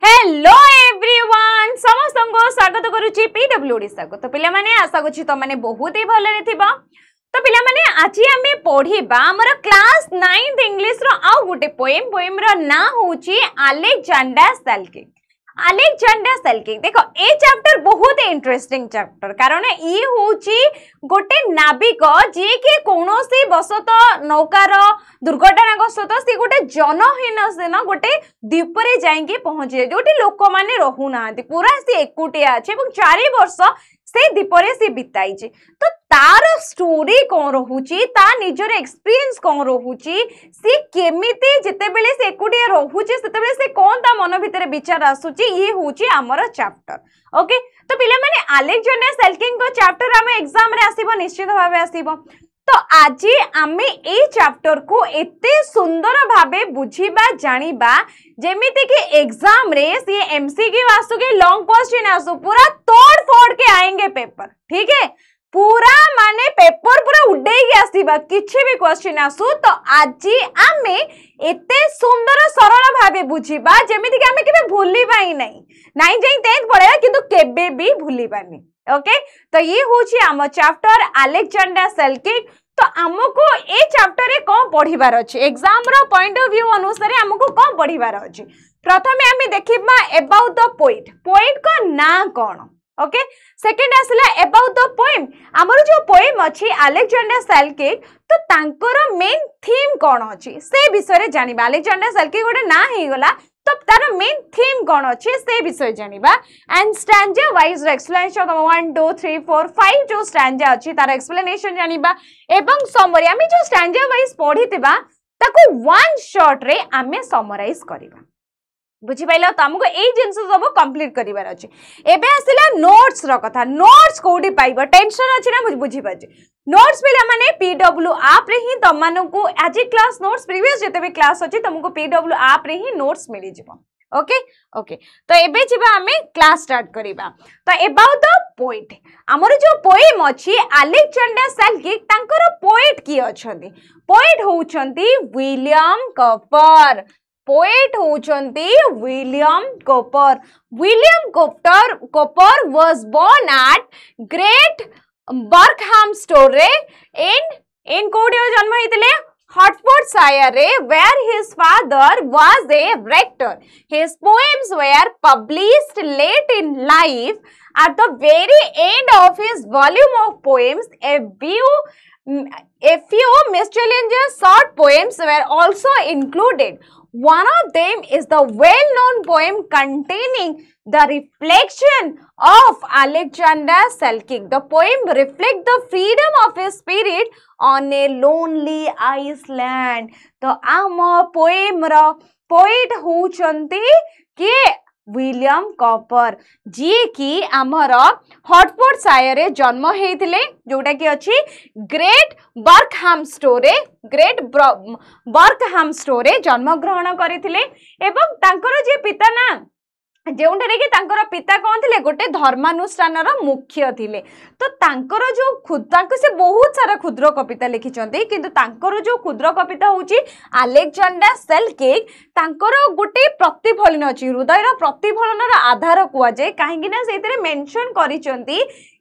Hello everyone समस्त को स्वागत करुच्ची पीडब्ल्यू ओडिशा को। तो पिला माने आशा करछि तो माने बहुत ही भलरे थिबा। तो पिला माने आज आमे पढिबा हमर क्लास 9th इंग्लिश रो आउ गुटे पोएम रो ना होची अलेक्जेंडर सेल्किक। अलेक्जेंडर सेल्किक देखो ए चैप्टर बहुत इंटरेस्टिंग चैप्टर कारण ये होची गोटे नाविक जे कि कोनोसी बसत नौकार दुर्घटनाग्रस्त सी गोटे जनहीन सेन गोटे द्वीप रे जाइके पहुंचे जोटी लोक माने रहू नांती पूरा सी एकुटिया अछि एवं 4 वर्ष से द्वीप रे सी बिताई तो तार स्टोरी कौन रहुची ता निजर एक्सपीरियंस कौन रहुची सी केमिति जिते बेले से एकुटिया रहुची सेते बेले से कौन ता मन भितर विचार आसुची ये होची हमर चैप्टर। ओके तो पिला माने अलेक्जेंडर सेल्किक को चैप्टर हम एग्जाम रे आसीबो निश्चित भाबे आसीबो। तो आज आमे ए चैप्टर को एते सुंदर भाबे बुझीबा जानिबा जेमिति कि एग्जाम रे सी एमसीक्यू आसुगे लॉन्ग क्वेश्चन आसु पूरा तोड़ फोड़ के आएंगे पेपर, ठीक है पूरा माने पेपर पूरा उडेगी आसीबा किछि भी क्वेश्चन आसु। तो आज आमे एते सुंदर सरल भाबे बुझीबा जेमिति कि आमे केबे भूलिबा ही नहीं 9 जाई 10th पढेला किंतु केबे भी भूलिबानी। ओके तो ये होची आम चैप्टर अलेक्जेंडर सेल्किक। तो आमको ए चैप्टर रे कोन पढिबार अछि एग्जाम रो पॉइंट ऑफ व्यू अनुसार आमको कोन पढिबार अछि। प्रथमे आमे देखिबा अबाउट द पोएट को ना कोन। ओके सेकंड आसला अबाउट द पोएम हमर जो पोएम अछि अलेक्जेंडर सेल्किक तो तांकर मेन थीम कोन अछि से विषय रे जानिबा। अलेक्जेंडर सेल्किक गोटे ना हे गला तो तार मेन थीम कौन अच्छे से विषय जानिबा एंड स्टैंजा वाइज एक्सप्लेनेशन 1 2 3 4 5 जो स्टैंजा अछि तार एक्सप्लेनेशन जानिबा एवं समरी आमे जो स्टैंजा वाइज पढितिबा ताको वन शॉट रे आमे समराइज करिबा। बुझी पाइलो तो हमको ए जिंस सब कंप्लीट करिवार अछि। एबे आसिला नोट्स रो कथा। नोट्स कोडी पाइबो टेंशन अछि ना बुझी पाछि नोट्स पिला माने पीडब्ल्यू ऐप रे ही तमन को आज क्लास नोट्स प्रीवियस जते भी क्लास अछि तुमको पीडब्ल्यू ऐप रे ही नोट्स मिली जिवो। ओके ओके तो एबे जिबा हमें क्लास स्टार्ट करिबा। तो अबाउट द पोएट हमर जो पोएम अछि अलेक्जेंडर सेल्किक तांकर पोएट की अछंती पोएट होउछंती विलियम कॉपर। पोएट होउछंती William Cowper. William Cowper was born at Great Berkhamsted in कोडियो जन्म हेतिले Hertfordshire where his father was a rector. His poems were published late in life. At the very end of his volume of poems, a few miscellaneous short poems were also included. One of them is the well-known poem containing the reflection of Alexander Selkirk. The poem reflects the freedom of his spirit on a lonely island. तो आम poem रो poet होउचंती के William copper जी की आमर Hertfordshire जन्म हेतिले जोटा की अछि great बर्कहैमस्टोरे जन्म ग्रहण करथिले एवं तांकर जे पिता ना जोंठरे कि तांकर पिता कौन थिले गोटे धर्मानुष्ठान मुख्य थिले। तो तांकर जो तांको से बहुत सारा क्षुद्र कविता लिखिचंती किंतु तांकर जो क्षुद्र कविता होची अलेक्जेंडर सेल्किक तांकर गोटे प्रतिफलन अछि हृदयर प्रतिफलन आधार कुआ जाय काहेकि ना सेतरे मेंशन करिचंती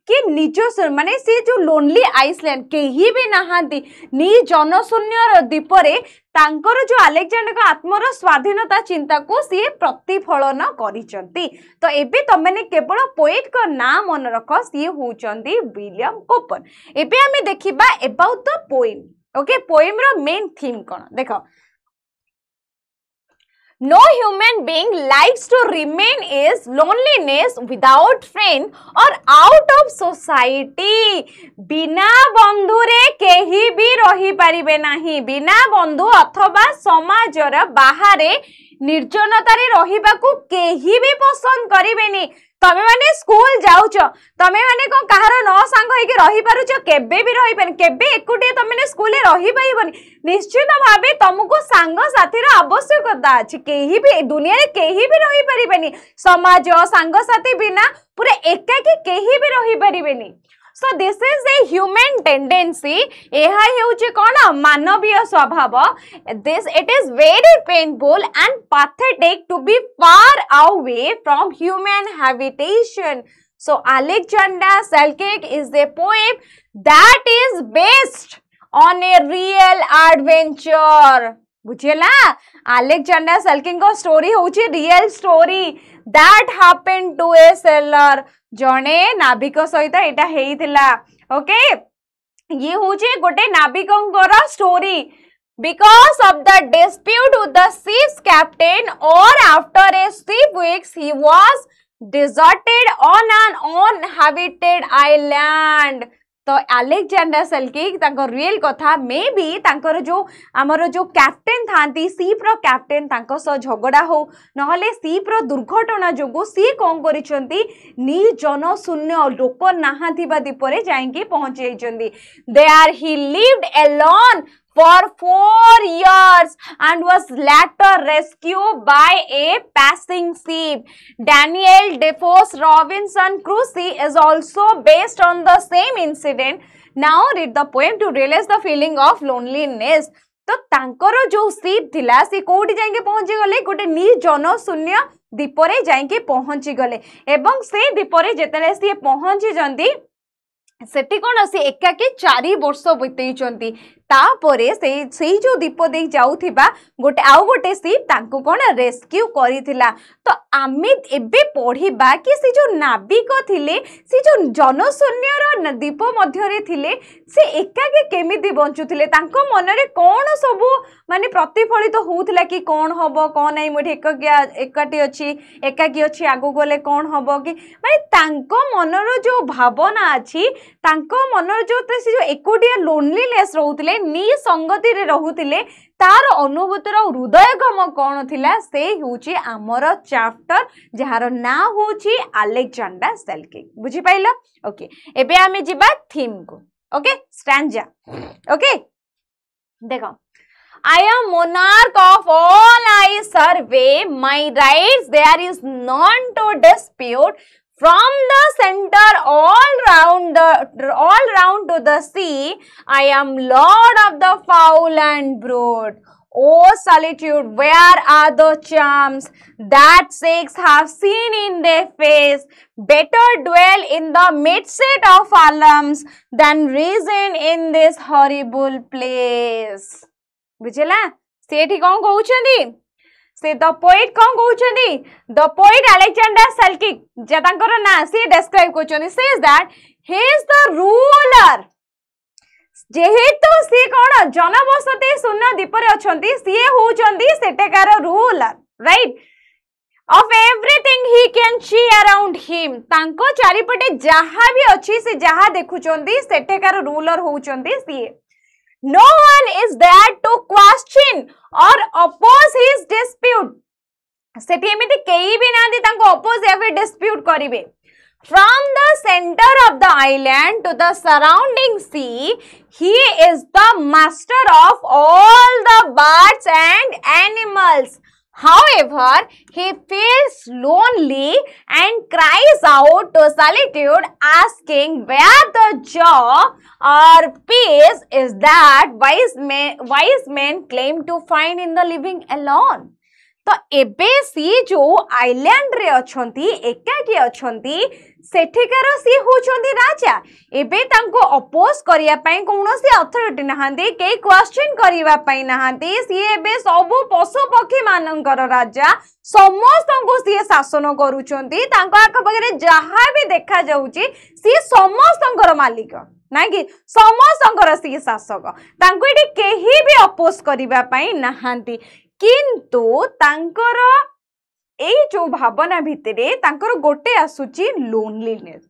कि निज माने से जो लोनली आइसलैंड केही भी नहांती नि जनशून्य द्वीप रे तांकर जो अलेक्जेंडर का आत्मर स्वाधीनता चिंता को सी प्रतिफलन करिचंती। तो एबे तमने केवल पोएट का नाम मन रख सी होचंती विलियम कॉपर। एबे हमें देखिबा about the poem. Okay poem रो मेन थीम कोन देखो No human being likes to remain is loneliness without friend or out of society. बिना बंधु रे केही भी रही परिबे नाही बिना बंधु अथवा समाजर बाहरे निर्जनता रे रहिबा को केही भी पसंद करिबेनी। तमे माने स्कूल जाउछ तमे माने को कहार न संग होई के रही पारुछ केबे भी रही पानी केबे एकुटे तमे स्कूल रे रही पाइबनी निश्चित भाबे तुमको संग साथी रो आवश्यकता अछि केही भी दुनिया रे केही भी रही परिबेनी समाज संग साथी बिना पूरे एकाकी केही भी रही परिबेनी। So this is a human tendency एहा हेउची कोन मानवीय स्वभाव this it is very painful and pathetic to be far away from human habitation. So Alexander Selkirk is a poem that is based on a real adventure. बुझेला Alexander Selkirk को story होची real story that happened to a sailor. जने नाविक सहित एटा हेइथिला okay ये होची गोटे नाविकंकर story because of the dispute with the ship's captain or after a ship weeks he was deserted on an uninhabited island. तो Alexander Selkirk तांको real कथा may be तांकर जो आमर जो कैप्टेन थांती सीप रो कैप्टेन तांको सो झगड़ा हो नहले सीप रो दुर्घटना जोगु सी कोन करिसंती निर्जन शून्य लोक नाहाथिबा दीपरे जाईकी पहुंची जाइचंती there he lived alone for 4 years and was later rescued by a passing ship. Daniel Defoe's Robinson Crusoe is also based on the same incident. Now read the poem to realize the feeling of loneliness. तो तांकर जो ship थिला से कोठी जाके पहुंची गले गोटे निर्जन शून्य दीपरे जाके पहुंची गले एवं से दीपरे जेतले से पहुंची जंदी सेठी कोन से एकाकी 4 वर्ष बितेइचंती तापरे से जो दीप दे जाउथिबा गोटे आउ गोटे शिप तांको कोन रेस्क्यू करिथिला तो आमे एबे पढिबा कि से जो नाविक थिले से जो जनशून्य रो दीप मध्य रे थिले से एकाकी केमिति बंचुथिले तांको मन रे कोन सब माने प्रतिफलित होउथिला कि कोन हबो कोन नै मोठे एकाटी एकाकी अछि आगो गले कोन हबो कि माने तांको मनरो जो भावना अछि तांको मनरो जो से जो एकोटिया लोनलीनेस रहउथिले निसंगति रे रहउथिले तार अनुभूतिर हृदयगम कौन थिला से होची आमर चैप्टर जहार ना होची Alexander Selkirk बुझी पाइला ओके एबे आमे जिबा थीम को ओके स्टैंजा ओके देखो I am monarch of all I survey my rights there is none to dispute from the center all round to the sea I am lord of the foul and broad. Oh solitude, where are the charms that sex have seen in their face? Better dwell in the midst of alarms than reason in this horrible place. बुझला सेठी कौन कहउछंदी से द poet कौन कहउछंदी the poet Alexander Selkirk जे तांकर ना से डिस्क्राइब करछंदी says that he is the ruler जेहेतु सी कोन जनबसती शून्य दीपरे अछंती सी होउछंदी सेटेकार ruler right of everything he can see around him तांको चारिपटे जहा भी अछि से जहा देखुचंदी सेटेकार रूलर होउचंदी सी no one is there to question or oppose his dispute सेठी एमिति केही भी नांदी तांको oppose या फिर dispute करिवे from the center of the island to the surrounding sea he is the master of all the birds and animals. However, he feels lonely and cries out to solitude, asking where the joy or peace is that wise men claim to find in the living alone. तो एबे सी जो island रे अछंती एकाकी अछंती सेठिकार सी होचंती राजा एबे तांको oppose करिया पई कोनोसी अथॉरिटी नहांती के क्वेश्चन करिवा पई नहांती सी एबे सब पशु पक्षी मानकर राजा समस्त को सी शासन करूचंती तांको आख बगरे जहा भी देखा जाउची सी समस्तंकर मालिक ना कि समस्तंकर सी शासक तांको एटी केही भी अपोज करिवा पई नहांती किंतु तांकर ए जो भावना भितरे तांकर गोटे आसुची लोनलीनेस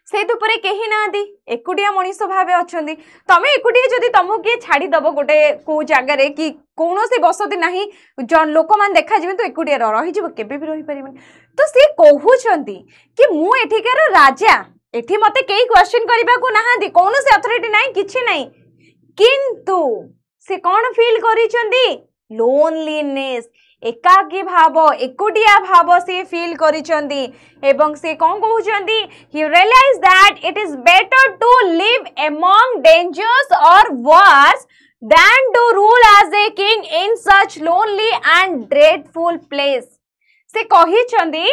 से दुपरे केही नादी एकुटिया मनीष भावे अछंदी तमे एकुटिया जदी तमो के छाडी दबो गोटे को जागा रे कि कोनोसी बसती नाही जन लोक मान देखा जिवे तो एकुटिया रही जिवो केबे भी रही परिबनी तो से कहूचंती कि मु एठिकार राजा एठी मते केही क्वेश्चन करिबा को नाहादी कोनोसी अथॉरिटी नाही किछि नाही किंतु से कौन फील करिचंदी लोनलीनेस एकाकी भाव एकुटिया भाव से फील करिसेंती एवं से कौन कहउचंती he realized that it is better to live among dangers or wars than to rule as a king in such lonely and dreadful place से कहिसेंती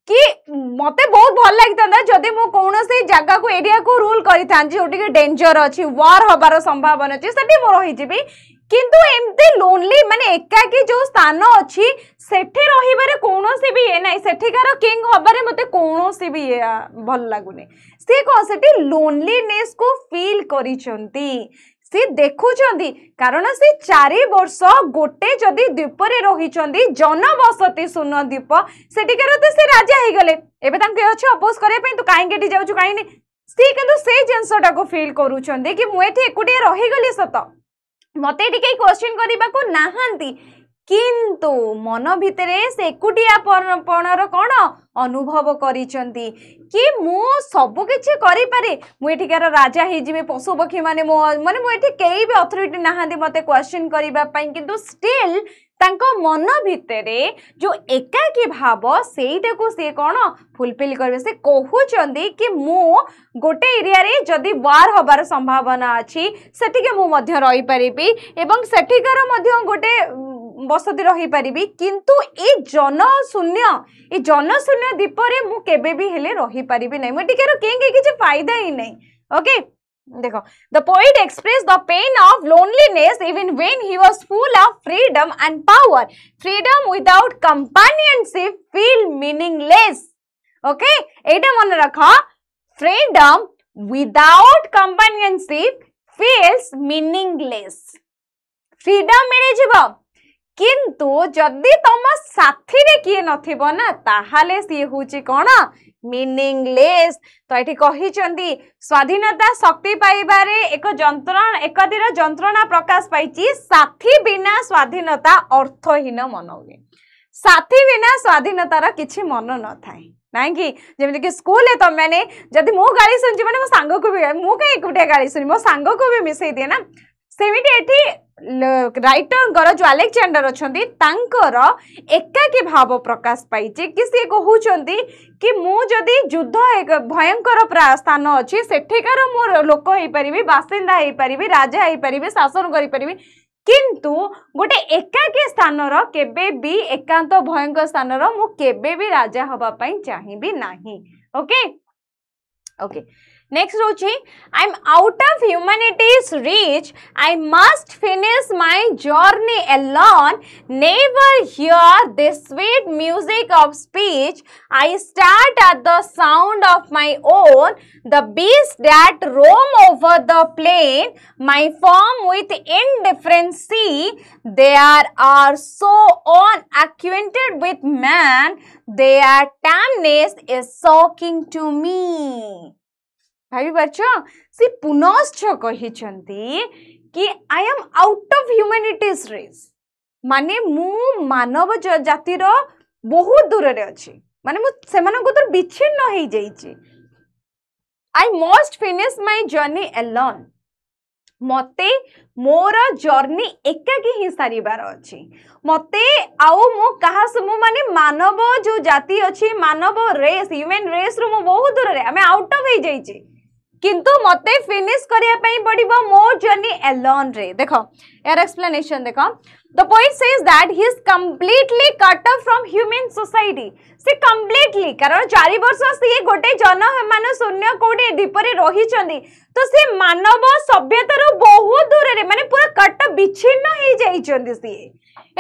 कि मते बहुत भल लागता जदि मु कौन से जगह को एरिया को रूल करिथां जोटी डेंजर अच्छी वार हबार संभावना अच्छी सेठी मो रही किंतु एमते लोनली माने एकाकी जो स्थान अच्छी सेठी रहिबारे कोनोसी भी ये नाही सेठीकार किंग हबारे मते कोनोसी भी ये भल लागुनी से को सेठी लोनलीनेस को फील करिसंती से देखुचंदी कारण से 4 वर्ष गोटे जदि द्वीपरे रहिचंदी जनबसति शून्य द्वीप सेठिकार तो से राजा हे गले एबे तांके अछि अपोज करे पे तो काहे गेटी जाउछु काहे ने से किंतु से जिंसटा को फील करूचंदी कि मु एठी एकुटिया रहि गली सत मते एठी के क्वेश्चन करबा को नाहंती किंतु मन भितरे से एकुटिया पणर कौन अनुभव करिसंती कि मु सब किछि करि पारे मु एठिकार राजा हे जिवे पशु पक्षी माने माने मु एठी केही भी अथॉरिटी नाहंती मते क्वेश्चन करिबा पई किंतु स्टिल तांको मन भितरे जो एकाकी भाव सेटा को से कौन फुलफिल करबे से कहउचंदी कि मु गोटे एरिया रे जदी वार हबार संभावना अछि सेठिके मु मध्य रहि परिबी एवं सेठिकार मध्य गोटे बसती रही पारिबी किंतु ए जनशून्य द्वीप रे मु केबे भी हेले रही पारिबी नै मु टिकेरो केंगे किछि फायदा ही नै ओके देखो the poet expressed the pain of loneliness even when he was full of freedom and power freedom without companionship feel meaningless okay एटा मन रखा freedom without companionship feels meaningless freedom मिले जिवो किंतु जदि तुम साथी रे किए नथिबो ना ताहाले सी होची कोन मीनिंगलेस तो एठी कहिचंदी स्वाधीनता शक्ति पाइबारे एक जंत्रणा प्रकाश पाइची साथी बिना स्वाधीनता अर्थहीन मन हुए साथी बिना स्वाधीनतार किछि मन न थाए नहीं कि जेमति कि स्कूल है तो मैंने जदि मो गाली सुनछि माने मो सांग को भी मो कहीं एकुटिया गाली सुनि मो सांग को भी मिसई दिए ना सेमिति एठी राइटर जो अलेक्जेंडर अछंती तांकर एकाकी भाव प्रकाश पाइचे कि से कहउचंती कि मु जदी युद्ध एक भयंकर स्थान अछि सेठिकार मो लोक हेई परिबी बासिंदा हेई परिबी राजा हेई परिबी शासन करि परिबी किंतु गोटे एकाकी स्थान रो केबे भी एकांत भयंकर स्थान रो मु केबे भी राजा हबा पई चाहिबी नाही okay okay Next rochi, I'm out of humanity's reach. I must finish my journey alone. Never hear the sweet music of speech. I start at the sound of my own. The beasts that roam over the plain. My form with indifference see. They are so unacquainted with man. Their tameness is shocking to me. भाई बच्चो सी पुनश्च कहिचंती कि I am out of humanities race माने मु मानव जातिर बहुत दूर रे अछि माने मु सेमानक तो विच्छिन्न हो जाइछि I must finish my journey alone मते मोर जर्नी एकाकी ही सारिबार अछि मते आउ मो कहा मु माने मानव जो जाति अछि मानव रेस ह्यूमन रेस रो मो बहुत दूर रे हमें आउट ऑफ हो जाइछि किंतु मते फिनिश करिया पई पड़िबो मोर जर्नी अलोन रे देखो यार एक्सप्लेनेशन देखो the poet says that he is completely cut off from human society से कंप्लीटली कारण 4 वर्ष से गोटे जनमान शून्य कोडे दीपरे रही चंदी तो से मानव सभ्यतार बहुत दूर रे माने पूरा कट विच्छिन्न हो जाई चंदी से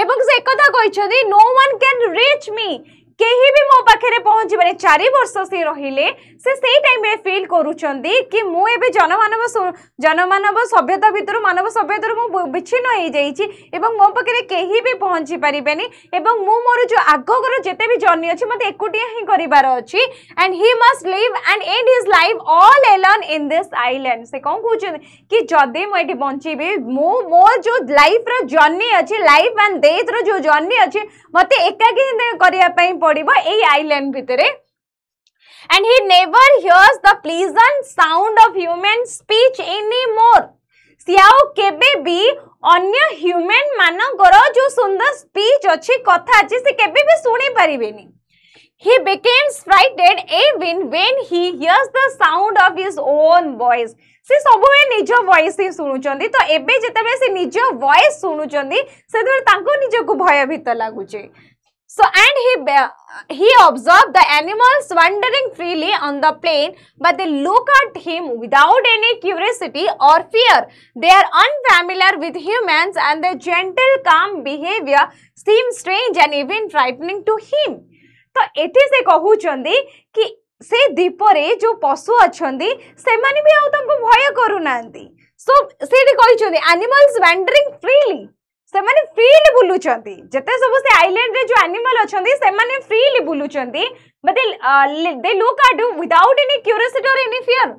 एवं से एकथा कहिछदी no one can reach me केही भी मो पाखे पहुंची बारे 4 वर्ष से रहिले से टाइम रे फील करूचंदी कि मु एबे जनमानव सभ्यता भितर मानव सभ्यता मु विच्छिन्न हो जाइछि एवं मो पाखे केही भी पहुंची परिबेनी एवं मु मोर जो आगगर जेते भी जर्नी अछि मते एकुटिया ही करिवार अछि and he must live and and his life all alone in this island से कोन कहउछन कि जदि मु एठी बंचीबे मोर जो लाइफ रो जर्नी अछि लाइफ एंड डेथ रो जो जर्नी अछि मते एकाकी करिया पई पड़िबो एई आइलैंड भितरे and he never hears the pleasant sound of human speech anymore Xiao केबे भी अन्य ह्यूमन मानकर जो सुंदर स्पीच अच्छी कथा अच्छी से केबे भी सुनी परिबेनी he becomes frightened even when he hears the sound of his own voice से सब निज वॉइस ही शुणुचंदी तो एबे जेतेबे से निज वॉइस शुणुचंदी सेते तांको निज को भयभीत लागुचे so and he observed the animals wandering freely on the plain but they look at him without any curiosity or fear they are unfamiliar with humans and their gentle calm behavior seems strange and even frightening to him तो एठी से कहउचंदी कि से दीपरे जो पशु अछंदी से माने भी आउ तंको भय करू नांती सो सेठी कहिचंदी एनिमल्स वैंडरिंग फ्रीली से माने फ्रीली बुलुचंदी जते सब से आइलैंड रे जो एनिमल अछंदी से माने फ्रीली बुलुचंदी but they look at you without any curiosity or any fear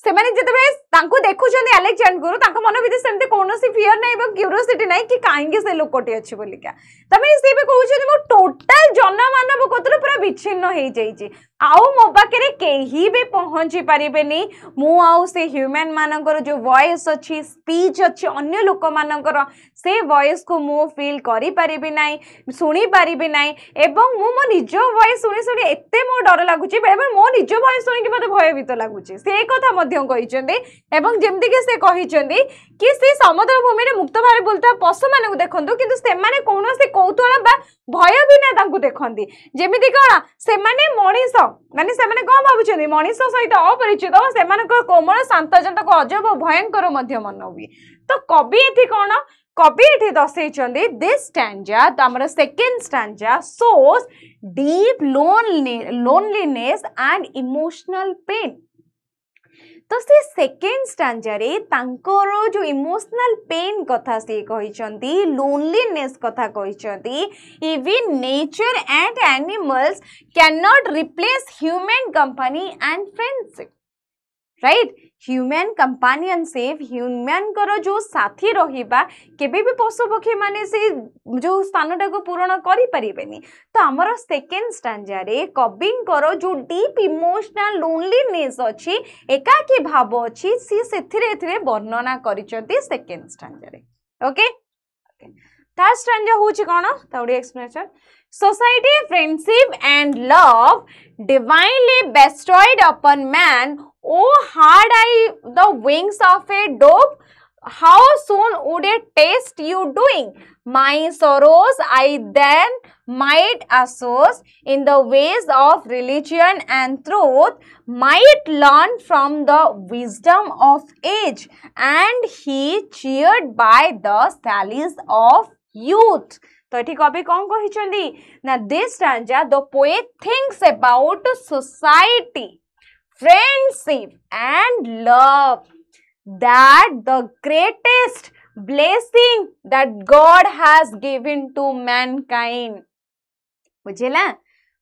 से माने जते तांको देखुचंदी अलेक्जेंडर तांको मन भीतर सेमते कोनोसी फियर नै एवं क्यूरियोसिटी नै कि काहेंगे से लोकटी अछि बोलिका तमे से बे कहउछंदी मो टोटल जनमानव कोतर पूरा विच्छिन्न हे जाईची आउ मो पाखे केही भी पहुंची पारिबेनी मु आउ से ह्यूमन मानकर जो वॉइस अच्छी स्पीच अच्छी अन्य लोक मानकर से वॉइस को मु फील करि पारिबि नाही सुनी पारिबि नाही एवं मु मो निज वॉइस सुनी सुनी एते मो डर लागुची बेले मो निज वॉइस सुनी कि मते भयभीत लागुची से कथा मध्य कहिचंदी एवं जेमति कि से कहिचंदी कि से समुद्र भूमि रे मुक्त भावे बोलता पशु माने को देखंतु किंतु से माने कोनोसी कौतूहल बा भय भी ना तांको देखंती जेमिति कोन से माने मनीष माने से माने कोन भाबुचंदी मनीष सहित अपरिचित से माने कोमल शांत जंत को अजब भयंकर मध्य मन हुई तो कवि एथि कोन कवि एथि दर्शैचंदी दिस स्टैंजा तो हमर second stanza shows deep loneliness and emotional pain तो से सेकेंड स्टैंजा रे तांकर जो इमोशनल पेन कथा से कहिचंती लोनलीनेस कथा कहिचंती even nature and animals can not replace human company and friendship right human companionship human कर जो साथी रहिबा केबे भी पशु पक्षी माने से जो स्थानटा को पूर्ण करि परिबेनी तो हमर सेकंड स्टैंजा रे कविंकर जो डीप इमोशनल लोनलीनेस अछि एकाकी भाव अछि सी सेथिरे वर्णना करिसंती सेकंड स्टैंजा रे ओके थर्ड स्टैंजा होछि कोन ताउडी explanation society friendship and love divinely bestowed upon man oh had I the wings of a dove how soon would it taste you doing my sorrows I then might associate in the ways of religion and truth might learn from the wisdom of age and he cheered by the sallies of youth तो ये कवि कौन कहिचंदी ना this stanza the poet thinks about society friendship and love that the greatest blessing that God has given to mankind बुझिला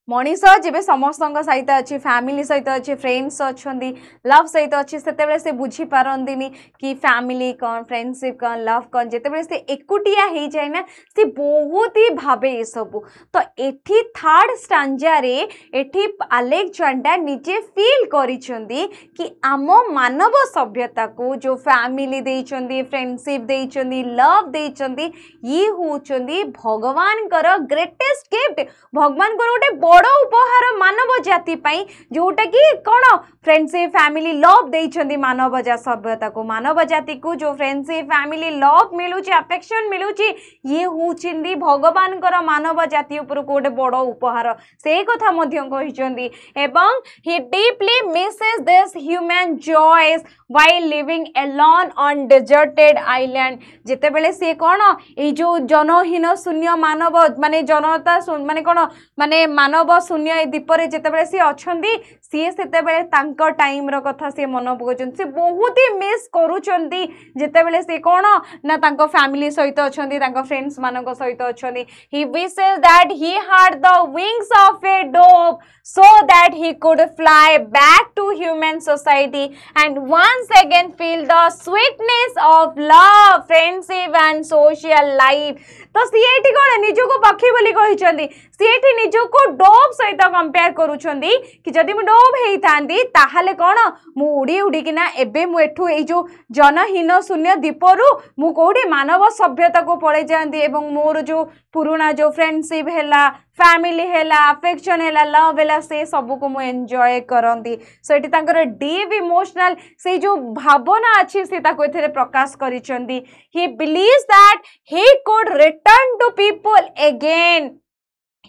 मनीष जेबे समस्त सहित अच्छी फैमिली सहित अच्छी फ्रेंड्स अच्छी लव सहित अच्छी से से बुझी पारंदिनी कि फैमिली कौन फ्रेंडशिप कौन लव कौन जिते से एकुटिया हो जाए ना से बहुत ही भावे ये सब तो एठी थर्ड स्टैंजा रे एठी अलेक्जेंडर निजे फील करिसेंदी कि आम मानव सभ्यता को जो फैमिली देइचंदी फ्रेंडशिप देइचंदी लव देइचंदी ये होचंदी भगवान कर ग्रेटेस्ट गिफ्ट भगवान को गोटे बड़ उपहार मानव जाति पाई जोटा कि कौन फ्रेंडशिप फैमिली लव देइचंदी मानव सभ्यता को मानव जाति को जो फ्रेंडशिप फैमिली लव मिलुची अफेक्शन मिलुची ये होचंदी भगवान कर मानव जाति ऊपर गोटे बड़ उपहार से कथा मध्य कहिचंदी एवं he deeply misses this human joys while living alone on deserted island जेते बेले से कौन ए जो जनहीन शून्य मानव माने जनता माने कौन माने मानव शून्य द्वीपर जिते सी अच्छा सी से टाइम कथा सी मन पकाउछन से बहुत ही मिस करूछंती जिते सी कौन ना तांको फैमिली सहित अच्छा फ्रेंड्स मान सहित अच्छा he wishes that he had the wings of a dove so that he could fly back to human society and once again feel the sweetness of love friendship and social life तो CAT कोन निजो को पक्षी बोली कहिचंदी CAT निजो को dough dove सहित compare करूछंदी कि जदि मु डोव हेई थांदी ताहाले कोन मु उड़ी उड़ी किना एबे मु एठू ए जो जनहीन शून्य द्वीपरु मु कोठी मानव सभ्यता को पळे जांदी एवं मोर जो पुराना जो फ्रेंडशिप हैला फैमिली हैला अफेक्शन हैला लव हैला से सब को मु एंजॉय करंदी सो एटी तांकर डीप इमोशनल से जो भावना अछि से ताको एथरे प्रकाश करिसंदी he believes that he could return to people again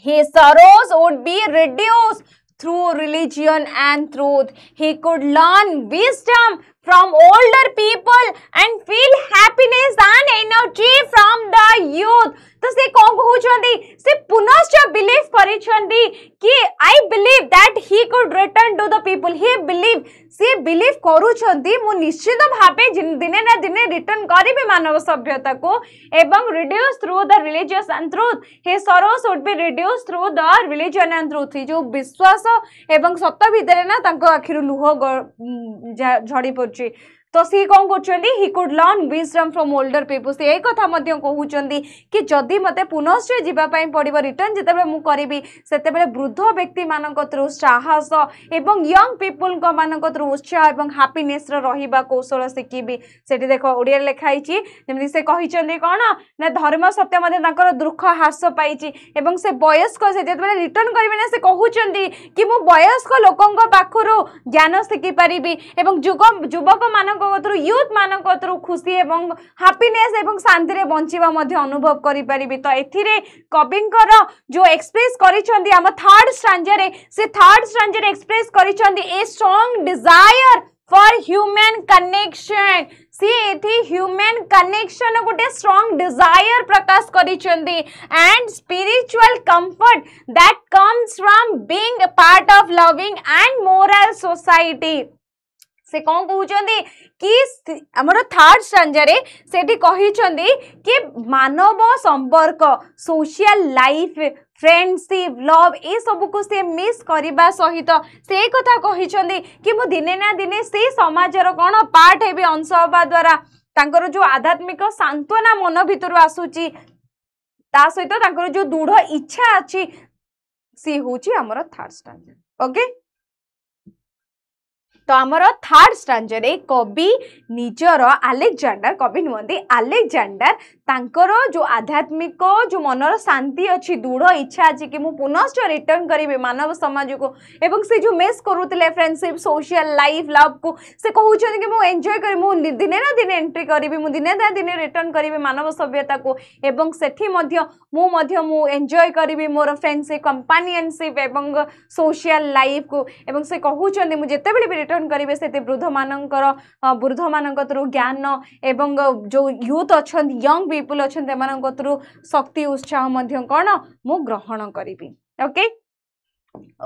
his sorrows would be reduced through religion and truth. He could learn wisdom from older people and feel happiness and energy from the youth. तो से कौन कहउछंदी से पुनश्च believe करिसंदी कि I believe that he could return to the people he believe से believe करूछंदी मु निश्चित भाबे दिने ना दिने रिटर्न करिबे मानव सभ्यता को एवं reduce through the religious and truth his sorrows would be reduce through the religion and truth जो विश्वास एवं सत्य भितरे ना तांको आखिरु लुह झड़ी पड़ची तो सी कौन कर he could learn wisdom from older people से एक कथा मध्य कहउचंदी कि जदि मते पुनश्च जीवा पई पड़िबो रिटर्न जेतेबेले मु करिबी सेतेबेले वृद्ध व्यक्ति मानक तरु साहस एवं यंग पीपल को मानक तरु उत्साह एवं हैप्पीनेस रो रहिबा कौशल शिखिबी सेठी देखो ओडिया लिखाई छि जेमि से कहिचंदी कोन ना धर्म सत्य मते ताकर दुख ह्रास पाइछि एवं से वयस्क से जेतेबेले रिटर्न करिबे ना से कहउचंदी कि मु वयस्क लोकंक पाखरो ज्ञान शिखि परिबी एवं युवक मानक यूथ मानक खुशी एवं हैप्पीनेस एवं शांति रे बंचिबा मध्ये अनुभव करि परिबी तो एथिरे कविंकर जो एक्सप्रेस करिसंदी हम थर्ड स्टैंजा रे से थर्ड स्टैंजा रे एक्सप्रेस करिसंदी a strong desire for human connection सी एथि ह्यूमन कनेक्शन गोटे स्ट्रांग डिजायर प्रकाश करिसंदी and spiritual comfort that comes from being a part of loving and moral society से कौन कहउचंदी कि हमर थर्ड स्टैंजा रे सेठी कहिचंदी कि मानव संपर्क सोशल लाइफ फ्रेंडशिप लव ए सब को से मिस करबा सहित से कथा कहिचंदी कि मु दिने ना दिने से समाजर कोन पार्ट हेबे अंश होबा द्वारा तांकर जो आध्यात्मिक सांत्वना मन भितर आसुची ता सहित तांकर जो दृढ़ इच्छा अछि सी होची हमर थर्ड स्टैंजा ओके तो आमर थर्ड स्टैंजा रे कवि निजर अलेक्जेंडर कवि नुहंती अलेक्जेंडर तांकर जो आध्यात्मिक जो मनर शांति अच्छी दृढ़ इच्छा अच्छी कि मु पुनश्च रिटर्न करिवे मानव समाज को एवं से जो मिस करूतिले फ्रेंडशिप सोशल लाइफ लव को से कहउछन कि मु एन्जॉय करी मु दिने ना दिने एंट्री करिवे मु दिने ना दिने रिटर्न करिवे मानव सभ्यता को एवं सेठी मध्य मु एन्जॉय करिवे मोर फ्रेंडशिप कंपेनियनशिप एवं सोशल लाइफ को एवं से कहउछन मु जेते बेले रिटर्न करिवे सेते वृद्ध मानकर ज्ञान एवं जो यूथ अछन यंग पीपल अछन तेमानकर शक्ति उत्साह मध्य कोन मु ग्रहण करिबी ओके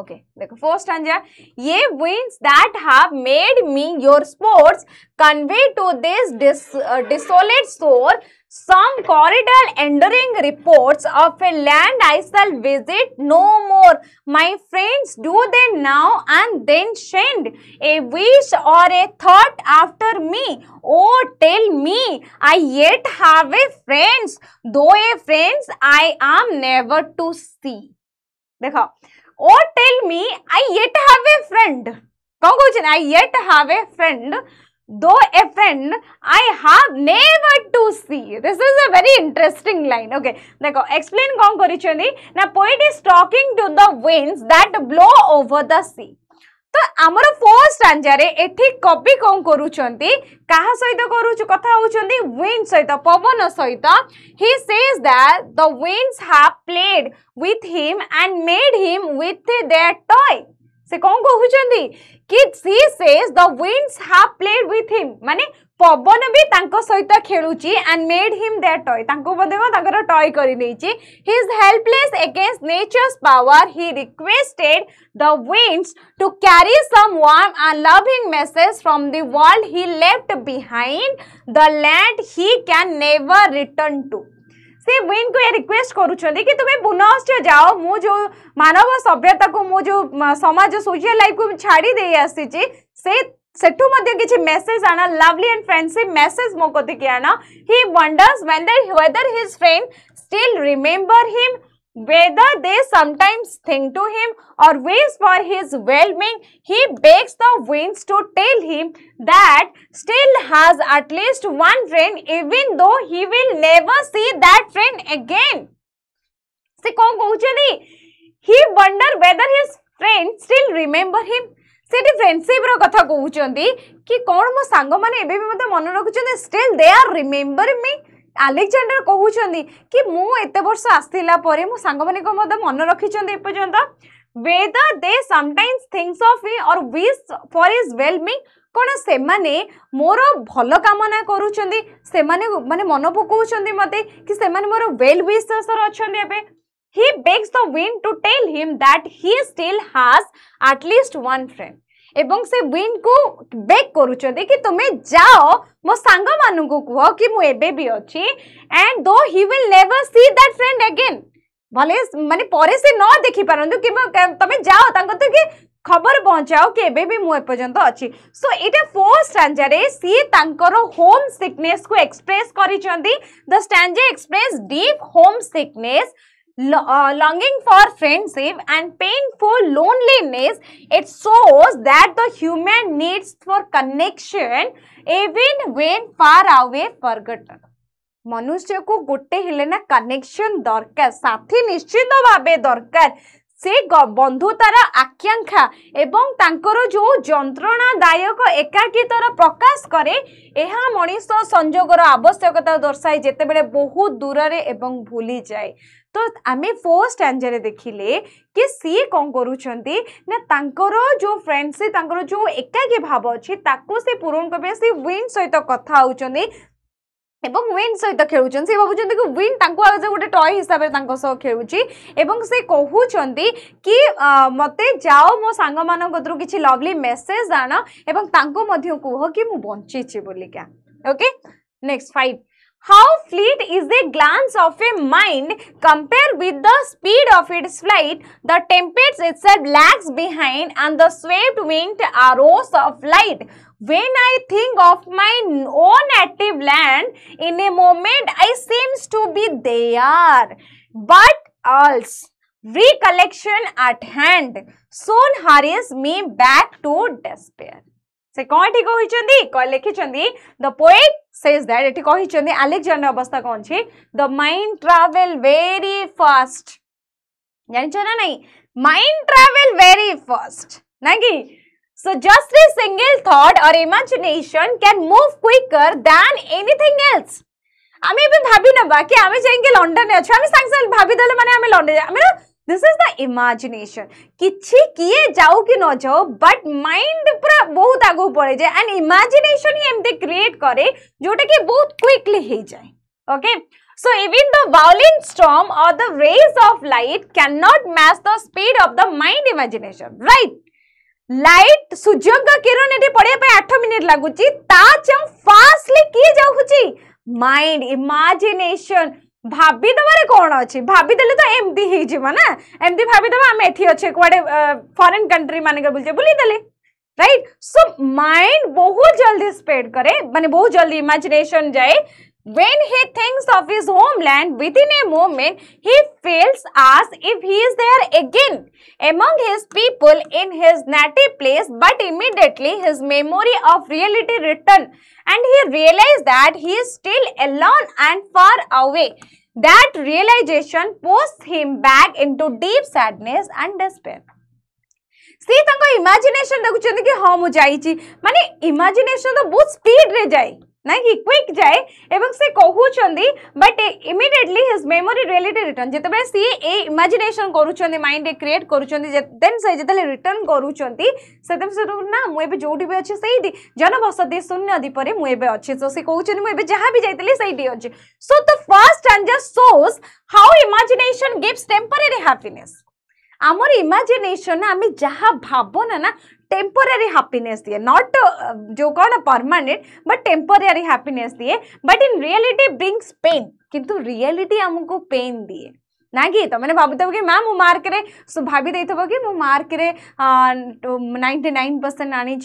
ओके देखो फर्स्ट स्टैंजा ये winds that have made me your sports convey to this desolate shore some cordial enduring reports of a land I shall visit no more. My friends, do they now and then send a wish or a thought after me? Oh, tell me, I yet have a friends, though a friends I am never to see. देखो Oh, tell me, I yet have a friend. कौन कहूँ I yet have a friend, though a friend I have never to see. This is a very interesting line. Okay, देखो explain कौन करिछंदी ना poet is talking to the winds that blow over the sea. तो आमर fourth stanza रे एठी कवि कौन करूछंती काहा सहित करूछु कथा होछंती विंड सहित पवन सहित he says that the winds have played with him and made him with their toy से कौन कहउछंती कि he says the winds have played with him माने पवन भी तांको सहित खेलुची and made him their toy तांको बदेवा तांकर टॉय करि नेची he is helpless against nature's power he requested the winds to carry some warm and loving message from the world he left behind the land he can never return to से wind को ये request करूछंदी कि तुम्हें पुनश्च जाओ मु जो मानव सभ्यता को मु जो समाज सोशल लाइफ को छाड़ी दे आसीची से सेठू मध्ये किछि मेसेज आना लवली एंड फ्रेंडशिप मेसेज मो कति के आना ही wonders whether his friend still remember him whether they sometimes think to him or wish for his well-being, he begs the winds to tell him that still has at least one friend, even though he will never see that friend again. Se kon कहउछनी, he wonder whether his friends still remember him. सेठी friendship रो कथा कहउछंती कि कोन मो सांग माने एबे भी मते मन रखुछन, still they are remember me. Alexander कहउछंती कि मु एते वर्ष आस्थिला परे मो सांग माने को मते मन रखिछंती एपर्यंत. Whether they sometimes thinks of me or wish for his wellbeing, कोन से माने मोर भल कामना करूछंती, से माने माने मन पकोउछंती मते कि से माने मोर वेल विशर अछंती. एबे he begs the wind to tell him that he still has at least one friend. एवं से wind को बेग करूछंती कि तुमे जाओ मो सांग मानु को कहो कि मु एबे भी अछि, and though he will never see that friend again. भले माने परे से न देखि पारंतु कि तुमे जाओ तांको तो कि खबर पहुंचाओ कि एबे भी मु ए पर्यंत अछि. सो इटे फोर्थ स्टैंजा रे सी तांकर होम सिकनेस को एक्सप्रेस करिसंती. The stanza express deep home sickness, longing for friendship and painful loneliness. It shows that the human needs for connection even when far away forgotten. मनुष्य को गोटे हेले ना कनेक्शन दरकार, साथी निश्चित भावे दरकार. से बंधुतार आकांक्षा एवं तांकर जो जंत्रणादायक एकाकीतर प्रकाश करे, एहा मनीष संजोगर आवश्यकता दर्शाए जेतेबेले बहुत दूर रे एवं भूली जाए. तो आमे फोर्थ स्टैंजा रे देखिले कि सी कोन करूछंती ना तांकर जो फ्रेंडशिप, तांकर जो एकाकी भाव अछि ताको से पूर्ण करबे से विंड सहित कथा होउछंती एवं विंड सहित खेलुछन. से भाबुछंती कि विंड तांको आज गोटे टॉय हिसाब रे तांको सह खेलुची एवं से कहूछंती कि मते जाओ मो सांग मानन कतरु किछि लवली मेसेज आन एवं तांको मध्य कह कि मु बंची छि बोलिका. Okay, next 5. How fleet is the glance of a mind compared with the speed of its flight? The tempest itself lags behind and the swift winged arrows of light. When I think of my own native land, in a moment I seems to be there, but else recollection at hand soon hurries me back to despair. से कौन ठीक होइचंदी को लिखिचंदी. The poet says that एठी कहिचंदी Alexander अवस्था कोन छी, the mind travel very fast. जानि छ ना नहीं, माइंड ट्रैवल वेरी फास्ट नाकी. So just a single thought or imagination can move quicker than anything else. आमे भी भाबी नबा कि आमे जाइके लंडन अछि, आमे संग संग भाबी दले माने आमे लंडन जा. आमे दिस इज द इमेजिनेशन. किछि किए जाऊ कि न जाऊ बट माइंड पूरा बहुत आगु पड़े जाए एंड इमेजिनेशन ही एमते क्रिएट करे जोटा कि बहुत क्विकली हो जाए. Okay, so even the violent storm or the rage of light can not match the speed of the mind imagination. Right, light सूर्य का किरण एटी पड़े पे 8 मिनिट लागुची, ता च फास्टली किए जाउची माइंड इमेजिनेशन. भाभी दबारे कौन अच्छी भाभी देले तो एमती ही जीवा ना, एमती भाभी दबा हम एठी अच्छे कोडे फॉरेन कंट्री माने के बुलचे बुली देले. राइट, सो माइंड बहुत जल्दी स्प्रेड करे, माने बहुत जल्दी इमेजिनेशन जाए. When he thinks of his homeland, within a moment he feels as if he is there again among his people in his native place, but immediately his memory of reality returns and he realizes that he is still alone and far away. That realization pushes him back into deep sadness and despair. सी तंको imagination देखुछन कि हां मु जाईची, माने imagination तो बहुत speed रे जाए ना कि क्विक जाए एवं से कहूचंदी but immediately his memory reality return. जेतेबे सी ए इमेजिनेशन करूचंदी, माइंड क्रिएट करूचंदी, देन से जेतेले रिटर्न करूचंदी सेतम से ना मु एबे जोडी बे अछि सेही जनबसति शून्य द्वीप रे मु एबे अछि. सो से कहूचंदी मु एबे जहां भी जाइतली सेही अछि. So the first stanza shows how imagination gives temporary happiness. आमर इमेजिनेशन आमे जहां भाबना ना टेम्पररी हैप्पीनेस दिए, नॉट जो कौन परमानेंट बट टेम्पररी हैप्पीनेस दिए, but in reality brings pain. किंतु रियलिटी हमको पेन दिए. ना कि तो मैंने भावुव कि मैम मो मार्क रे भाभी देथबो कि मो मार्क रे 99% आनी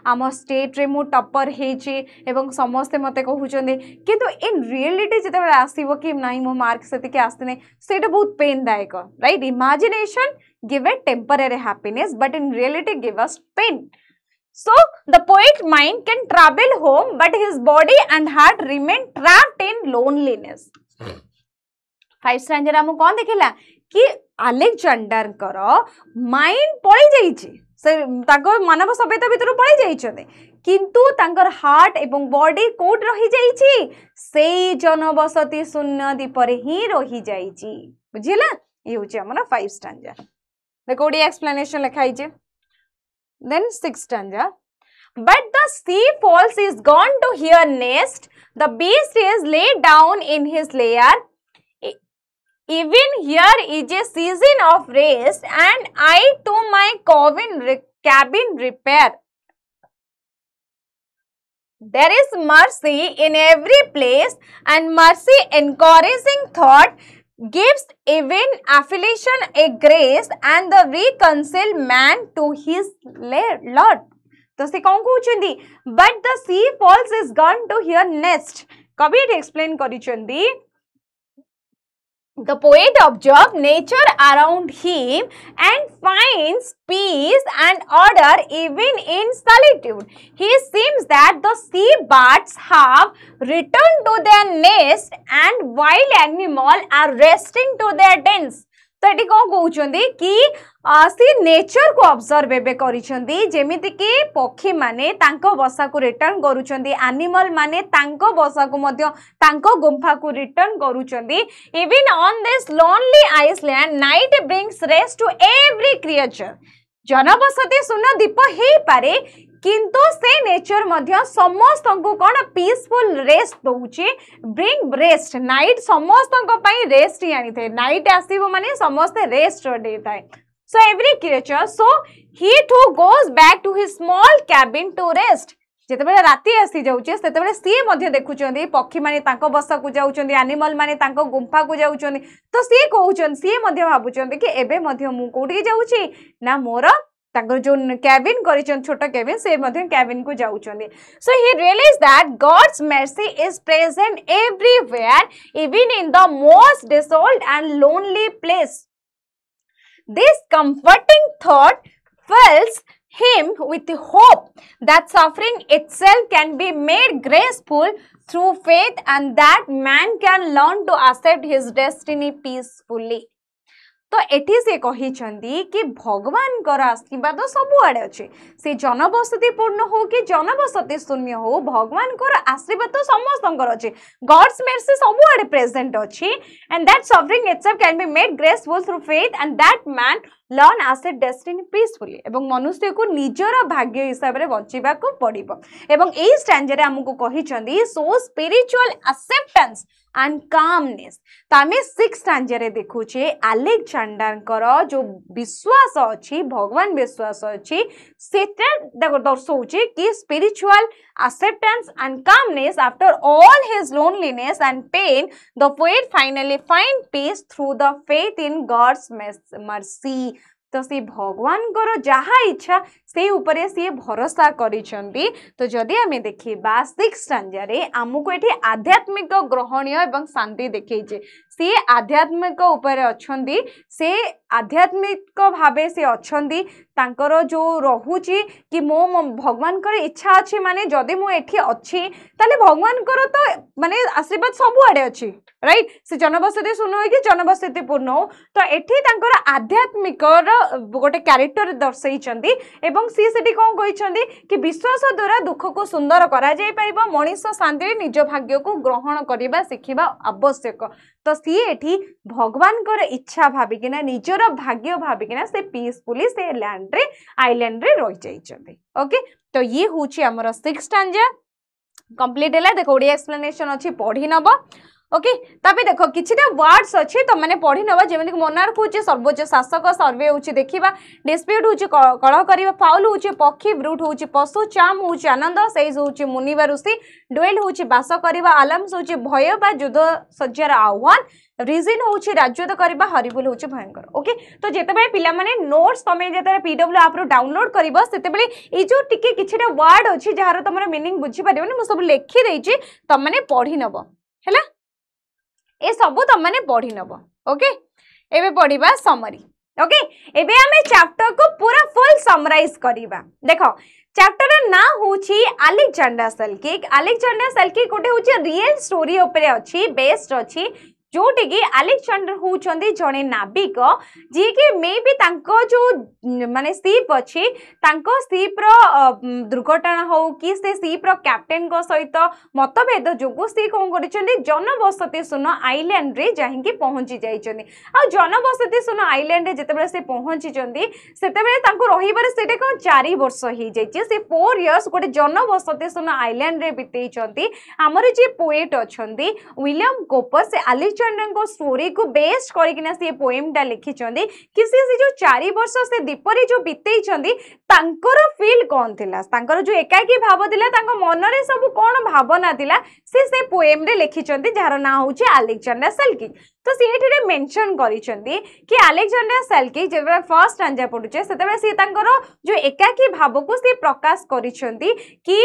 आम स्टेट रे मो टॉपर हेची एवं समस्ते मते कहउचंदे किंतु इन रियलिटी जते आसीबो कि नाही मो मार्क सेति के आस्ते सेटा बहुत पेन दायक right imagination give a temporary happiness but in reality give us pain. So the poet mind can travel home but his body and heart remain trapped in loneliness. 5 stanza रे हम कोन देखिला कि अलेक्जेंडर करो mind पळी जाईची से ताको मानव सभ्यता भीतर पळी जाईछते किंतु तांकर हार्ट एवं बॉडी कोड रही जाईची सेई जनबसति शून्य द्वीप रे ही रही जाईची बुझिला ये होची हमर 5 स्टैंजा देखो ओडी एक्सप्लेनेशन लिखाई जे. Then 6th stanza. But the sea falls is gone to her nest. The beast is laid down in his lair. Even here is a season of rest, and I to my cabin repair. There is mercy in every place, and mercy encouraging thought gives even affliction a grace and the reconcile man to his Lord. तो से कौन कहउछंदी but the sea falls is gone to her nest. कवि explain करिछंदी the poet observes nature around him and finds peace and order even in solitude. He seems that the sea birds have returned to their nest and wild animals are resting to their dens. तो ये कौन कहउछंदी कि see nature को observe एबे करिछंदी जेमिति कि पक्षी माने तांको बसा को रिटर्न करूछंदी एनिमल माने तांको बसा को मध्य तांको गुंफा को रिटर्न करूछंदी. Even on this lonely island night brings rest to every creature. जनबसति शून्य द्वीप हे पारे किंतु से नेचर मध्य समस्त को कोन पीसफुल रेस्ट दउची ब्रिंग रेस्ट नाइट समस्त को पई रेस्ट ही आनी थे नाइट आसीबो माने समस्त रेस्ट देताय. So every creature, so he too goes back to his small cabin to rest. जेतेबेले राती आसी जाउचे सेतेबेले सी मध्ये देखुचंदी पक्षी माने तांको बसा को जाउचंदी एनिमल माने तांको गुंफा को जाउचंदी तो सी कहउचन सी मध्ये भाबुचंदी कि एबे मध्ये मु कोठी जाउची ना मोर तांको जो कैबिन करिचन छोटा कैबिन से मध्ये कैबिन को जाउचंदी. So he realized that God's mercy is present everywhere even in the most desolate and lonely place. This comforting thought fills him with hope that suffering itself can be made graceful through faith and that man can learn to accept his destiny peacefully. तो एठी से कही चंदी कि भगवान कर आशीर्वाद सबुआड़े अच्छे से जनबसति पूर्ण हो कि जनबसति शून्य हो भगवान कर आशीर्वाद तो समस्त अच्छे गॉड्स मर्सी सबुआड़े प्रेजेंट अच्छी and that suffering itself can be made graceful through faith and that man learn as a destiny peacefully एवं मनुष्य को निजर भाग्य हिसाब से बचिबा को पड़िबो. एवं एई स्टैंजा रे हमकु कहि चंदी सो स्पिरिचुअल एक्सेप्टेंस एंड कामनेस. तो आम 6 स्टैंजा रे देखुचे अलेक्जेंडर कर जो विश्वास अच्छी भगवान विश्वास अच्छी सेटा देखो दर्शाउचे कि spiritual acceptance and calmness after all his loneliness and pain. The poet finally find peace through the faith in God's mercy. तो से भगवान कर जहा इच्छा से ऊपर से भरोसा करिसंती. तो जदि आमे देखिबा 6 स्टैंजा रे हमकु एठी आध्यात्मिक ग्रहणीय एवं शांति देखैचे से आध्यात्मिक ऊपर अछंदी से आध्यात्मिक भावे से अछंदी तांकर जो रहुची कि मो भगवान कर इच्छा अछि माने जदि मो एठी अछि ताले भगवान कर तो माने आशीर्वाद सब आडे अछि राइट से जनबसति सुनो कि जनबसति पूर्ण हो. तो एठी तांकर आध्यात्मिक गोटे कैरेक्टर दर्शाइछंदी एवं सी सेठी कोन कहिछंदी कि विश्वास द्वारा दुख को सुंदर करा जाय पाइबो मनीष शांति निज भाग्य को ग्रहण करिबा सिखिबा आवश्यक. तो सी एठी भगवान कर इच्छा भाबिकिना निजर भाग्य भाबिकिना से पीसफुली से लैंड रे आइलैंड रे रहि जाइछंदी. ओके तो ये होची हमर 6 स्टैंजा कंप्लीट हैला. देखो ओडी एक्सप्लेनेशन अछि पढी नबो. ओके तापे देखो किछिटा वर्ड्स अछि त माने पढि नबा जेमिति मोनार्क होचे सर्वोच्च शासक सर्वे होचे देखिबा डिस्प्यूट होचे कलह करिबा फाउल होचे पक्षी ब्रूट होचे पशु चाम होचे आनंद सेज होचे मुनिबा ऋषि डुएल होचे बास करिबा आलम्स होचे भय बा युद्ध सज्जार आह्वान रिजन होचे राज्यद करिबा हरिबुल होचे भयंकर ओके तो जेतेबे पिला माने नोट्स तमे जेतेबे पीडब्ल्यू ऐप रो डाउनलोड करिबो सेतेबे ए जो टिके किछिटा वर्ड अछि जहार तमरा मीनिंग बुझी परिबोनी मु सब लिखि देइछि तम माने पढि नबो हैला ए सब तुम मैंने पढ़ी नब ओके एबे पढ़िबा समरी ओके एबे हमें चैप्टर को पूरा फुल समराइज करिबा देखो चैप्टर ना होची अलेक्जेंडर सेल्किक गोटे होची रियल स्टोरी ऊपर अछि बेस्ड अछि जोटे कि अलेक्जेंडर होचंदी जने नाविक जी कि मे भी तांको जो माने शिप अछि तांको शिप रो दुर्घटना हो कि से शिप रो कैप्टन को सहित मतभेद जोगु से कोन करिसंदी जनबसति सुन आइलैंड रे जाहि कि पहुंची जाइचंदी आ जनबसति सुन आइलैंड रे जतेबे से पहुंची चंदी सेतेबे तांको रहिबार सेटे को 4 वर्ष ही जाइछि से 4 इयर्स गोटे जनबसति सुन आइलैंड रे बितेई चंदी हमर जे पोएट अछंदी विलियम कोपर से अलेक्जेंडर को स्टोरी को बेस्ड करकिना से पोएम टा लिखि चंदी कि से जो 4 वर्ष से दीपरे जो बितेई चंदी तांकर फील कोन थिला तांकर जो एकाकी भाव थिला तांको मन रे सब कोन भावना थिला से पोएम रे लिखि चंदी जार ना होचे अलेक्जेंडर सेल्किक तो सीठी रे मेंशन करि चंदी कि अलेक्जेंडर सेल्किक जेबे फर्स्ट स्टैंजा पडुचे सेतेबे से तांकर जो एकाकी भाव को से प्रकाश करि चंदी कि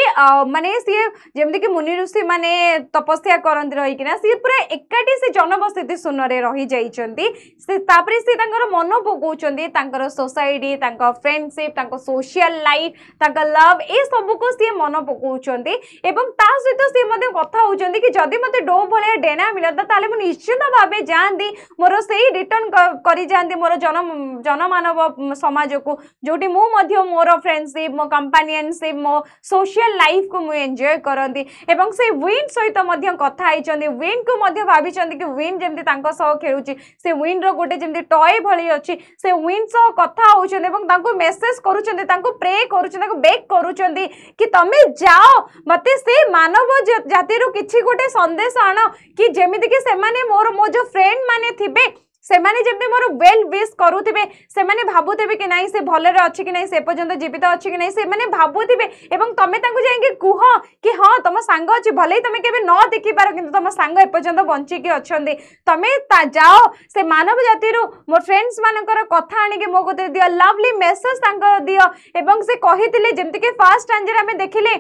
माने से जेमदि कि मुनि ऋषि माने तपस्या करंती रही किना से पूरा एकाटी से जनबसति सुनरे रही जाइचंदी से तापरे से तांकर मन पकोचंदी तांकर सोसाइटी तांकर फ्रेंडशिप तांकर सोशल लाइफ तांकर लव ए सब को से मन पकोचंदी एवं ता सहित से मध्ये कथा होचंदी कि जदी मते डो भले डेना मिलता ताले मु निश्चित भाबे जानदी मोर सेही रिटर्न करी जानदी मोर जनमानव समाज को जोटी मु मध्ये मोर फ्रेंडशिप मो कंपेनियनशिप मो सोशल लाइफ को मु एन्जॉय करंदी एवं से विन सहित मध्ये कथा आइचंदी विन को मध्ये भाबिचंदी कि विन जेमती तांको सह खेलुची से विन रो गोटे जेमती टॉय भली अछि से विन सह कथा होचंदी एवं तांको मेसेज करूचंदी तांको प्रे करूचंदी तांको बेक करूचंदी कि तमे जाओ मते से मानव जाति रो किछि गोटे संदेश आनो कि जेमिति कि से माने मोर मो जो फ्रेंड माने थिबे से माने जेबे मोर वेल विश करूथिबे से माने भाबुथिबे कि नाही से भले रे अछि कि नाही से पर्यंत जीवित अछि कि नाही से माने भाबुथिबे एवं तमे तांको जाई कि कुह कि हां तम सांग अछि भले तमे केबे न देखि पारो किंतु तम सांग ए पर्यंत बंची के अछंदी तमे जाओ से मानव जाति रो मोर फ्रेंड्स मानकर कथा आनी के मो को दियो लवली मेसेज तांको दियो एवं से कहिथिले जेमति के फर्स्ट स्टैंजर हमें देखिले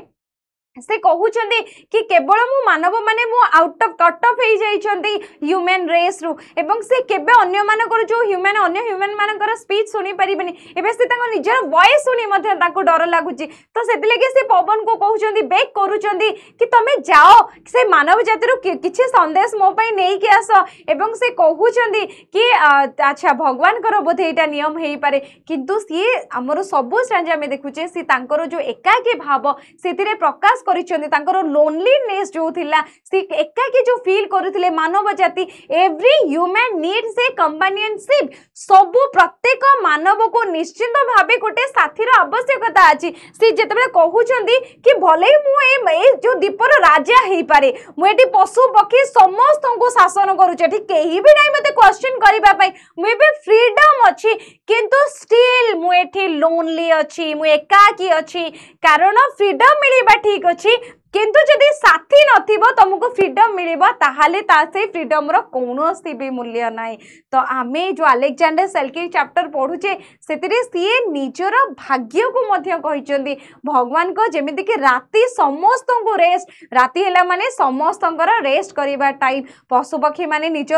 से कहउचंदी कि केवल मु मानव माने मु आउट ऑफ कट ऑफ हे जाइचंदी ह्यूमन रेस रु एवं से केबे अन्य मानकर जो ह्यूमन अन्य ह्यूमन मानकर स्पीच सुनी परिबनी एबे से ताको निजर वॉइस सुनी मध्ये ताको डर लागुची तो सेति लेके से पवन को कहउचंदी बेक करूचंदी कि तमे जाओ से मानव जाति रु किछि संदेश मो पई नै के आसो एवं से कहउचंदी कि अच्छा भगवान कर बोधे एटा नियम हेई पारे किंतु सी हमरो सब स्टैंजा में देखुचे सी तांकर जो एकाकी भाव सेतिरे प्रकाश करिचंदी तांकर लोनलीनेस जो थिला से एकाकी जो फील करूथिले मानव जाति every human needs a companionship सब प्रत्येक मानव को निश्चित भाबे गोटे साथी रो आवश्यकता अछि से जेतेबे कहउचंदी कि भले मु ए जो दीपर राजा हेई पारे मु एटी पशु पक्षी समस्त को शासन करूचे ठीक केही भी नै मते क्वेश्चन करिबा पई मु एबे फ्रीडम अछि किंतु स्टिल मु एठी लोनली अछि मु एकाकी अछि कारण फ्रीडम मिलिबा ठीक अछि किंतु जदि साथी नथिबो तुमको फ्रीडम मिलिबो ताहाले ता से फ्रीडम रो कोनोसी भी मूल्य नाही तो आमे जो अलेक्जेंडर सेल्किक चैप्टर पढुचे सेतिरे सीए निजर भाग्य को मध्य कहिचंदी भगवान को जेमिति कि राती समस्त को रेस्ट राती हैला माने समस्त रेस्ट करिबा टाइम पशु पक्षी माने निज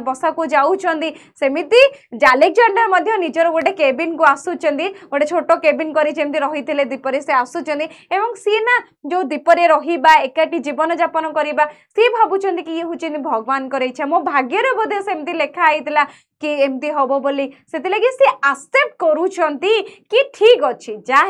बसा को जाउचंदी सेमिति अलेक्जेंडर मध्य निजर गोटे केबिन को आसुचंदी गोटे छोटो केबिन करी जेमिति रहिथिले दीपरे से आसुचंदी एवं सी ना जो दीपरे रहिबा एकाटी जीवन यापन करिबा सी भाबुचंदी कि ये हुचंदी भगवान कर इच्छा मो भाग्य रे बोधे सेमती लेखा आइतला कि एमती हम बोली से सी एक्सेप्ट करूछंती कि ठीक अच्छी जा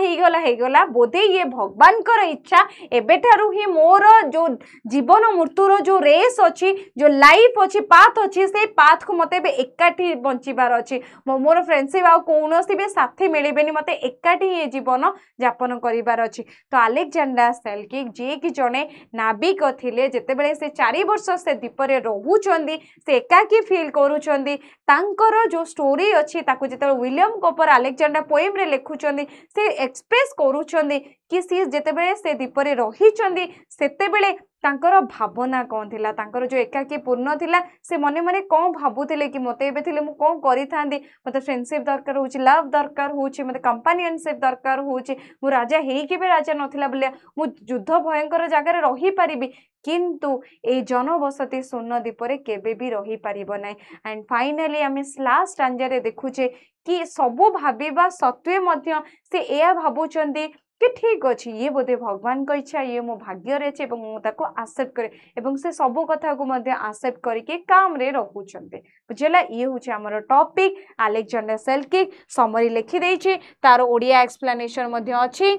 गला बोधे ये भगवान इच्छा एबेठारु ही मोर जो जीवन मृत्युर जो रेस अच्छी जो लाइफ अच्छी पाथ अच्छी से पाथ को मत एकाठी बंचार अच्छी मोर फ्रेंडशिप आ कौन भी साथी मिलबेनी मत एकाठी ये जीवन यापन करार अच्छी तो अलेक्जेंडर सेल्किक जी कि जड़े नाविक थिले जेतेबेले से 4 वर्ष से द्वीपरे रहुचंदी से एकाकी फील करूचंदी तांकर जो स्टोरी अच्छी ताकू जेतेबेले विलियम कपर अलेक्जेंडर पोएम रे लिखुचंदी से एक्सप्रेस करूचंदी कि सी जेतेबेले से द्वीपरे रहिचंदी सेतेबेले तांकर भावना कौन थिला तांकर जो एकाकी पूर्ण थिला से मने मने कौन भाबुथिले कि मते एबे थिले मु कौन करि थांदी मते फ्रेंडशिप दरकार होची लव दरकार होची मते कंपेनियनशिप दरकार होची मु राजा हेई के बे राजा नथिला बले मु युद्ध भयंकर जगह रही परिबी किंतु ए जनबसती शून्य द्वीपरे केबे भी रही परिबो नै एंड फाइनली आमे लास्ट स्टैंजा रे देखुचे कि सबु भाबीबा सत्वे मध्य से एया भाबुचंदी कि ठीक अच्छे ये बोधे भगवान को इच्छा ये मो भाग्य अच्छे मुझे आक्सेप्ट करे एवं से सबू कथा को आक्सेप्ट करके काम रे रखुचंते बुझेला ये हूँ आमर टॉपिक अलेक्जेंडर सेल्किक समरी लिखिदे तार ओडिया एक्सप्लेनेशन अच्छी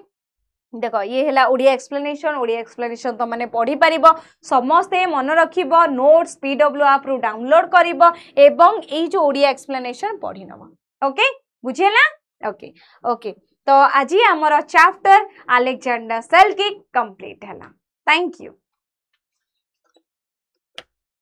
देख ये है ओडिया एक्सप्लेनेशन तो मैंने पढ़ी पार समस्ते मन रख नोट्स PW आप रु डाउनलोड कर जो ओडिया एक्सप्लेनेशन पढ़ी नब ओके बुझेला ओके ओके तो आज आमर चैप्टर अलेक्जेंडर सेल्किक कंप्लीट है। Thank you.